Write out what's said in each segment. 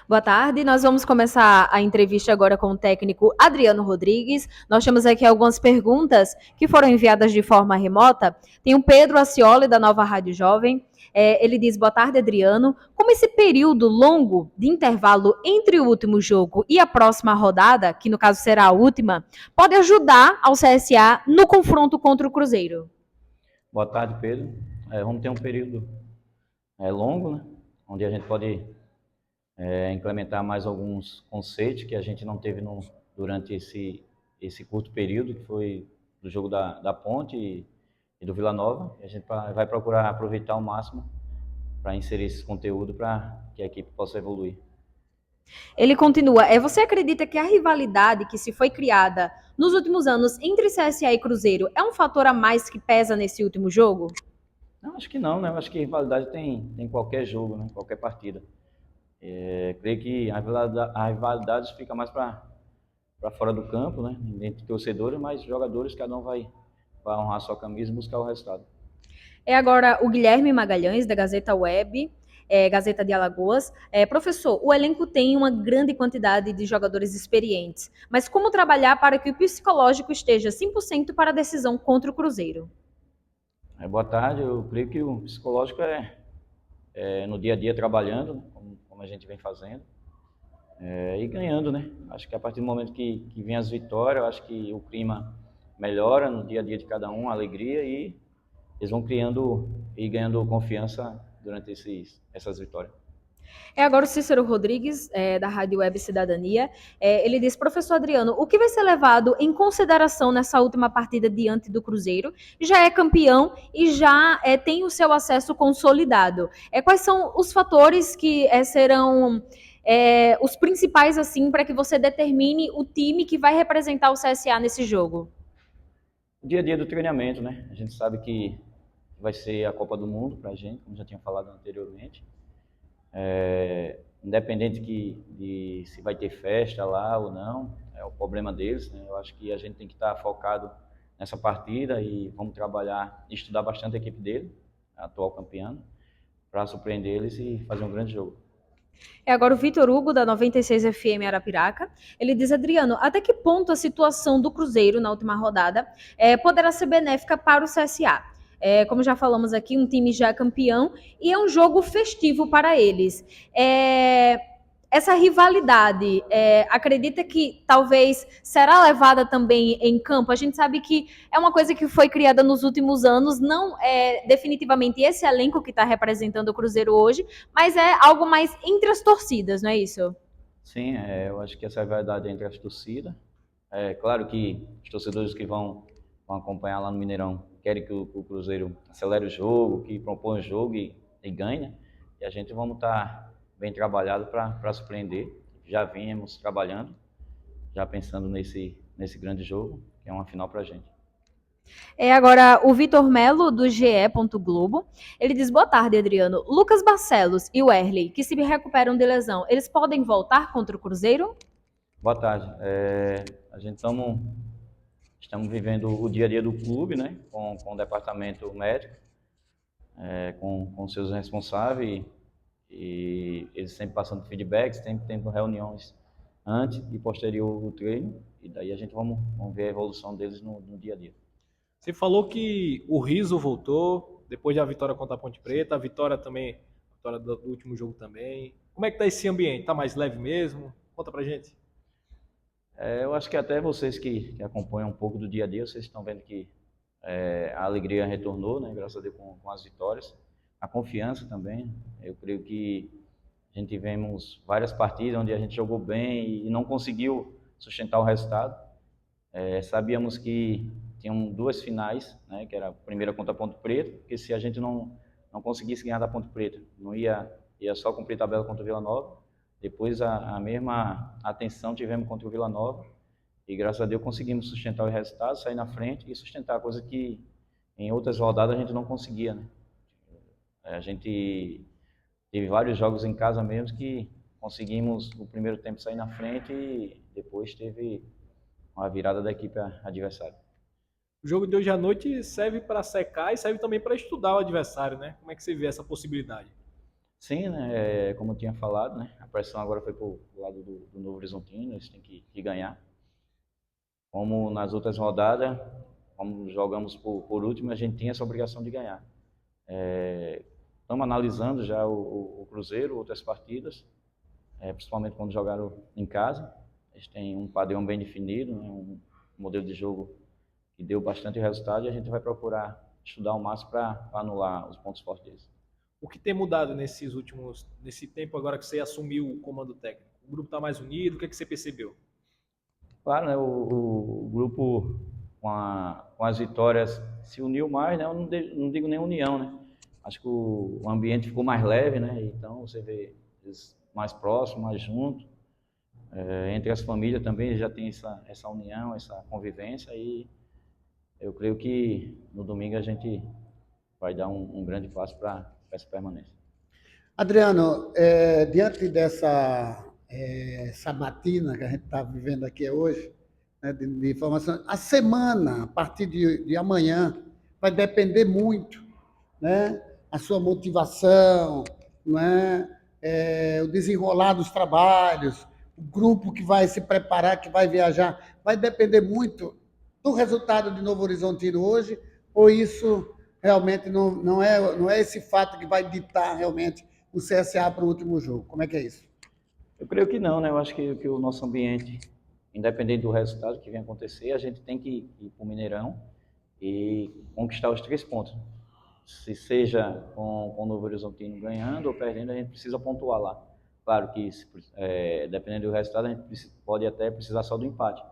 Boa tarde, nós vamos começar a entrevista agora com o técnico Adriano Rodrigues. Nós temos aqui algumas perguntas que foram enviadas de forma remota. Tem o Pedro Acioli, da Nova Rádio Jovem. Ele diz, boa tarde, Adriano. Como esse período longo de intervalo entre o último jogo e a próxima rodada, que no caso será a última, pode ajudar ao CSA no confronto contra o Cruzeiro? Boa tarde, Pedro. Vamos ter um período longo, né? Onde a gente pode implementar mais alguns conceitos que a gente não teve durante esse curto período, que foi do jogo da Ponte e do Vila Nova. A gente vai procurar aproveitar ao máximo para inserir esse conteúdo para que a equipe possa evoluir. Ele continua, você acredita que a rivalidade que se foi criada nos últimos anos entre CSA e Cruzeiro é um fator a mais que pesa nesse último jogo? Não, acho que não, né? Eu acho que rivalidade tem em qualquer jogo, né? Qualquer partida. Creio que a rivalidade fica mais para fora do campo, né? Entre torcedores, mas jogadores, cada um vai honrar sua camisa e buscar o resultado. É agora o Guilherme Magalhães, da Gazeta Web, Gazeta de Alagoas. Professor, o elenco tem uma grande quantidade de jogadores experientes, mas como trabalhar para que o psicológico esteja 100% para a decisão contra o Cruzeiro? Boa tarde, eu creio que o psicológico é no dia a dia trabalhando, né? Como a gente vem fazendo, e ganhando, né? Acho que a partir do momento que vem as vitórias, eu acho que o clima melhora no dia a dia de cada um, a alegria, e eles vão criando e ganhando confiança durante essas vitórias. É agora o Cícero Rodrigues, da Rádio Web Cidadania. Ele diz, professor Adriano, o que vai ser levado em consideração nessa última partida diante do Cruzeiro? Já é campeão e já tem o seu acesso consolidado. Quais são os fatores que serão os principais assim para que você determine o time que vai representar o CSA nesse jogo? O dia a dia do treinamento, né? A gente sabe que vai ser a Copa do Mundo para a gente, como já tinha falado anteriormente. Independente de se vai ter festa lá ou não, é o problema deles, né? Eu acho que a gente tem que estar focado nessa partida e vamos trabalhar, estudar bastante a equipe dele, a atual campeã, para surpreender eles e fazer um grande jogo. É agora o Vitor Hugo, da 96 FM Arapiraca. Ele diz, Adriano, até que ponto a situação do Cruzeiro na última rodada poderá ser benéfica para o CSA? Como já falamos aqui, um time já campeão e é um jogo festivo para eles. Essa rivalidade, acredita que talvez será levada também em campo? A gente sabe que é uma coisa que foi criada nos últimos anos, não é definitivamente esse elenco que está representando o Cruzeiro hoje, mas é algo mais entre as torcidas, não é isso? Sim, eu acho que essa rivalidade é entre as torcidas. É claro que os torcedores que vão acompanhar lá no Mineirão querem que o Cruzeiro acelere o jogo, que propõe o jogo e ganhe, né? E a gente vamos estar bem trabalhado para surpreender. Já vínhamos trabalhando, já pensando nesse grande jogo, que é uma final para a gente. Agora o Vitor Melo, do GE. Globo. Ele diz, boa tarde, Adriano. Lucas Barcelos e o Erley, que se recuperam de lesão, eles podem voltar contra o Cruzeiro? Boa tarde. A gente estamos vivendo o dia a dia do clube, né? Com o departamento médico, com seus responsáveis, e eles sempre passando feedbacks, sempre tendo reuniões antes e posterior ao treino, e daí a gente vamos ver a evolução deles no dia a dia. Você falou que o Riso voltou depois da vitória contra a Ponte Preta, a vitória também, a vitória do último jogo também. Como é que tá esse ambiente? Tá mais leve mesmo? Conta pra gente. Eu acho que até vocês que acompanham um pouco do dia a dia, vocês estão vendo que a alegria retornou, né? Graças a Deus com as vitórias, a confiança também. Eu creio que a gente tivemos várias partidas onde a gente jogou bem e não conseguiu sustentar o resultado. Sabíamos que tinham duas finais, né, que era a primeira contra a Ponte Preta, porque se a gente não conseguisse ganhar da Ponte Preta, não ia só cumprir tabela contra o Vila Nova. Depois a mesma atenção tivemos contra o Vila Nova e graças a Deus conseguimos sustentar o resultado, sair na frente e sustentar, coisa que em outras rodadas a gente não conseguia, né? A gente teve vários jogos em casa mesmo que conseguimos no primeiro tempo sair na frente e depois teve uma virada da equipe adversária. O jogo de hoje à noite serve para secar e serve também para estudar o adversário, né? Como é que você vê essa possibilidade? Sim, né, como eu tinha falado, né, a pressão agora foi para o lado do Novo Horizontino, eles têm que ganhar. Como nas outras rodadas, como jogamos por último, a gente tinha essa obrigação de ganhar. Estamos analisando já o Cruzeiro, outras partidas, principalmente quando jogaram em casa. Eles têm um padrão bem definido, né, um modelo de jogo que deu bastante resultado e a gente vai procurar estudar ao máximo para anular os pontos fortes deles. O que tem mudado nesse tempo agora que você assumiu o comando técnico? O grupo está mais unido? O que você percebeu? Claro, né, o grupo com as vitórias se uniu mais, né? Eu não digo nem união, né? Acho que o ambiente ficou mais leve, né? Então você vê eles mais próximos, mais juntos. Entre as famílias também já tem essa união, essa convivência e eu creio que no domingo a gente vai dar um grande passo para essa permanência. Adriano, diante dessa sabatina que a gente está vivendo aqui hoje, né, de informação, a semana, a partir de amanhã, vai depender muito, né, a sua motivação, né, o desenrolar dos trabalhos, o grupo que vai se preparar, que vai viajar, vai depender muito do resultado de Novo Horizontino hoje, ou isso realmente não é esse fato que vai ditar realmente o CSA para o último jogo? Como é que é isso? Eu creio que não, né? Eu acho que o nosso ambiente, independente do resultado que venha acontecer, a gente tem que ir para o Mineirão e conquistar os 3 pontos. Se seja com o Novo Horizontino ganhando ou perdendo, a gente precisa pontuar lá. Claro que, dependendo do resultado, a gente pode até precisar só do empate.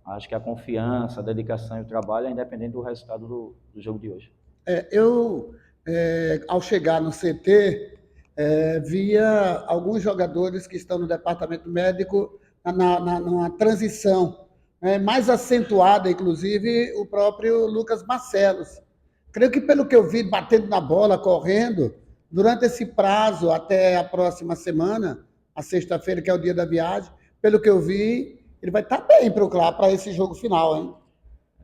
Acho que a confiança, a dedicação e o trabalho é independente do resultado do jogo de hoje. Ao chegar no CT, via alguns jogadores que estão no departamento médico numa transição, né, mais acentuada, inclusive o próprio Lucas Barcelos. Creio que, pelo que eu vi, batendo na bola, correndo, durante esse prazo até a próxima semana, a sexta-feira, que é o dia da viagem, pelo que eu vi, ele vai estar bem para esse jogo final, hein?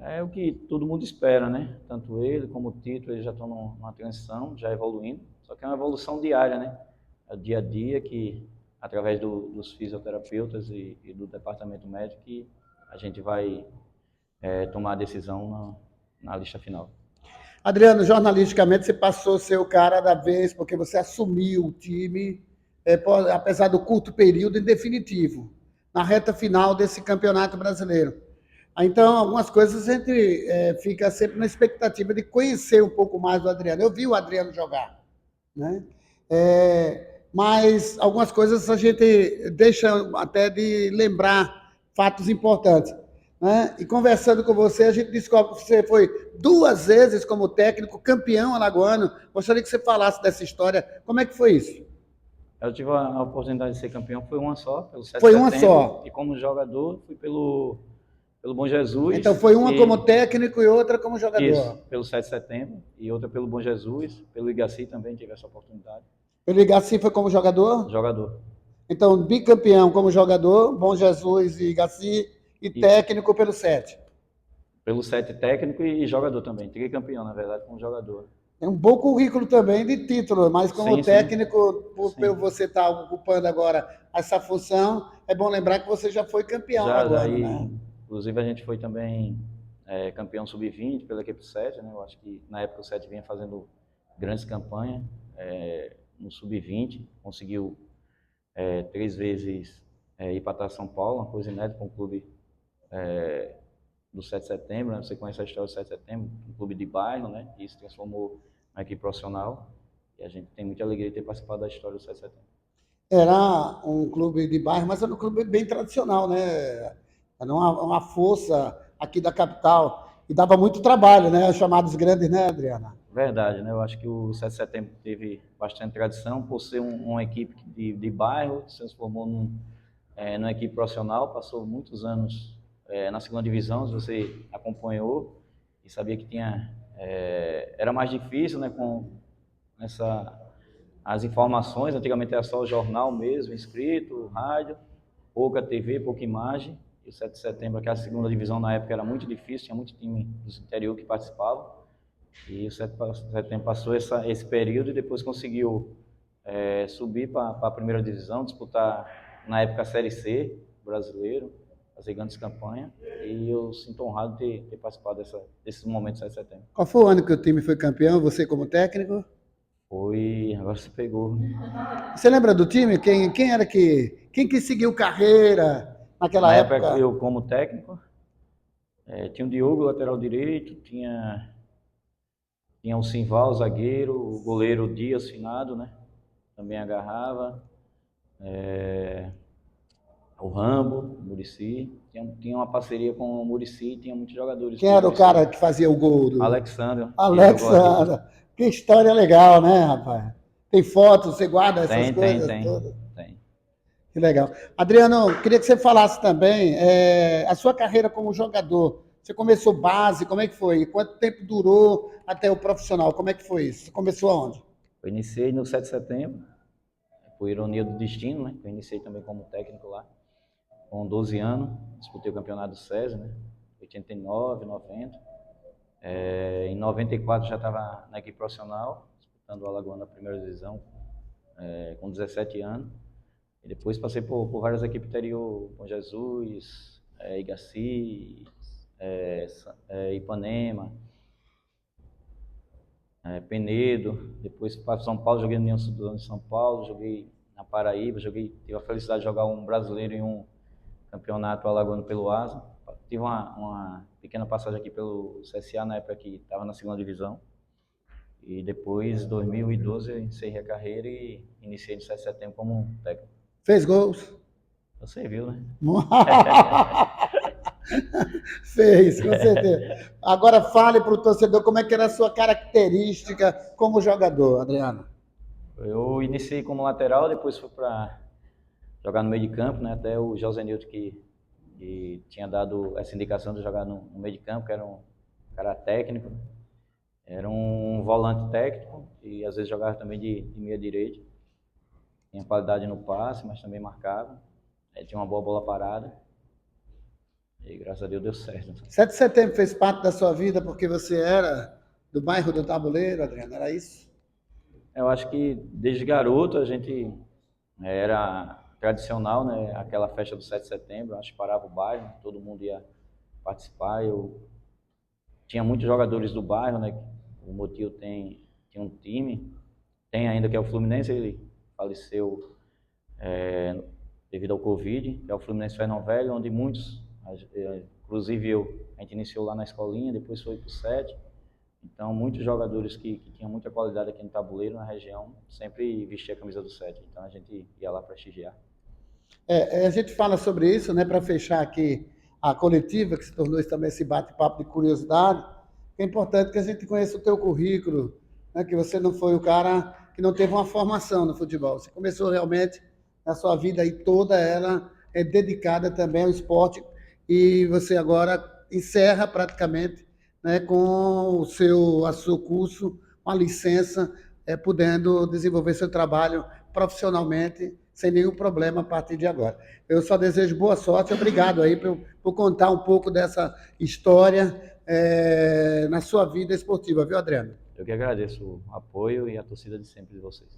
É o que todo mundo espera, né? Tanto ele como o Tito, eles já estão numa transição, já evoluindo. Só que é uma evolução diária, né? É o dia a dia que, através dos fisioterapeutas e do departamento médico, que a gente vai tomar a decisão na lista final. Adriano, jornalisticamente, você passou a ser o cara da vez, porque você assumiu o time, apesar do curto período, em definitivo, na reta final desse campeonato brasileiro. Então, algumas coisas a gente fica sempre na expectativa de conhecer um pouco mais do Adriano. Eu vi o Adriano jogar, né? Mas algumas coisas a gente deixa até de lembrar fatos importantes, né? E conversando com você, a gente descobre que você foi 2 vezes como técnico campeão alagoano. Gostaria que você falasse dessa história. Como é que foi isso? Eu tive a oportunidade de ser campeão, foi uma só, pelo 7 Foi de uma setembro, só. e como jogador fui pelo Bom Jesus. Então foi uma como técnico e outra como jogador. Isso, pelo 7 de setembro e outra pelo Bom Jesus, pelo Igaci também tive essa oportunidade. Pelo Igaci foi como jogador? Jogador. Então, bicampeão como jogador, Bom Jesus e Igaci, e técnico pelo 7. Pelo 7 técnico e jogador também, tricampeão, na verdade, como jogador. Tem um bom currículo também de título, mas como Sim, técnico, por você estar ocupando agora essa função, é bom lembrar que você já foi campeão agora, né? Inclusive a gente foi também campeão sub-20 pela equipe 7, né? Eu acho que na época o 7 vinha fazendo grandes campanhas no sub-20, conseguiu 3 vezes ir para São Paulo, uma coisa inédita com o clube do 7 de setembro, né? Você conhece a história do 7 de setembro, um clube de bairro, né? E isso transformou na equipe profissional e a gente tem muita alegria de ter participado da história do 7 de setembro. Era um clube de bairro, mas era um clube bem tradicional, né? Era uma força aqui da capital e dava muito trabalho, né? Os chamados grandes, né, Adriana? Verdade, né? Eu acho que o 7 de setembro teve bastante tradição por ser uma equipe de bairro, se transformou numa equipe profissional, passou muitos anos na segunda divisão, se você acompanhou e sabia que era mais difícil, né, com as informações. Antigamente era só o jornal mesmo, escrito, rádio, pouca TV, pouca imagem. E o 7 de setembro, que a segunda divisão na época era muito difícil, tinha muito time do interior que participava. E o 7 de setembro passou esse período e depois conseguiu subir para a primeira divisão, disputar na época a Série C brasileiro, fazer grandes campanhas, e eu sinto honrado de ter participado desses momentos 7 de setembro. Qual foi o ano que o time foi campeão, você como técnico? Agora você pegou. Você lembra do time? Quem que seguiu carreira naquela Na época? época eu como técnico, tinha o Diogo, lateral direito, tinha o Simval, zagueiro, o goleiro Dias, finado, né? Também agarrava. O Rambo, o Muricy. Tinha uma parceria com o Muricy, tinha muitos jogadores. Quem era o cara que fazia o gol? Alexandre. Alexandre. Que história legal, né, rapaz? Tem fotos, você guarda essas coisas todas? Tem. Que legal. Adriano, queria que você falasse também a sua carreira como jogador. Você começou base, como é que foi? Quanto tempo durou até o profissional? Como é que foi isso? Você começou aonde? Eu iniciei no 7 de setembro, por ironia do destino, né? Eu iniciei também como técnico lá, com 12 anos. Disputei o campeonato do SESI, né? 89, 90. Em 94 já estava na equipe profissional, disputando o Alagoano na primeira divisão, com 17 anos. E depois passei por várias equipes interior, Bom Jesus, Igaci, Ipanema, Penedo. Depois para São Paulo, joguei no União Sudão de São Paulo, joguei na Paraíba, tive a felicidade de jogar um brasileiro em um campeonato alagoano pelo ASA. Tive uma pequena passagem aqui pelo CSA na época que estava na segunda divisão. E depois, em 2012, eu encerrei a carreira e iniciei no 7 de setembro como técnico. Fez gols? Você viu, né? Fez, com certeza. Agora fale para o torcedor como é que era a sua característica como jogador, Adriano. Eu iniciei como lateral, depois fui para jogar no meio de campo, né? Até o José Nilton que tinha dado essa indicação de jogar no meio de campo, que era um cara técnico, né? Era um volante técnico e às vezes jogava também de meia direita. Tinha qualidade no passe, mas também marcava. Tinha uma boa bola parada. E graças a Deus deu certo. 7 de setembro fez parte da sua vida porque você era do bairro do Tabuleiro, Adriano, era isso? Eu acho que desde garoto a gente era tradicional, né? Aquela festa do 7 de setembro, acho que parava o bairro, todo mundo ia participar. Eu tinha muitos jogadores do bairro, né? O Motil tinha um time, tem ainda, que é o Fluminense, ele faleceu devido ao Covid, que é o Fluminense Fernão Velho, onde muitos, inclusive a gente iniciou lá na escolinha, depois foi para o 7. Então, muitos jogadores que tinham muita qualidade aqui no Tabuleiro, na região, sempre vestia a camisa do 7. Então, a gente ia lá prestigiar. A gente fala sobre isso, né, para fechar aqui a coletiva, que se tornou também esse bate-papo de curiosidade. É importante que a gente conheça o teu currículo, né, que você não foi o cara que não teve uma formação no futebol. Você começou realmente a sua vida aí toda ela dedicada também ao esporte e você agora encerra praticamente, né, com o seu curso, uma licença, podendo desenvolver seu trabalho profissionalmente sem nenhum problema a partir de agora. Eu só desejo boa sorte, obrigado aí por contar um pouco dessa história na sua vida esportiva, viu, Adriano? Eu que agradeço o apoio e a torcida de sempre de vocês.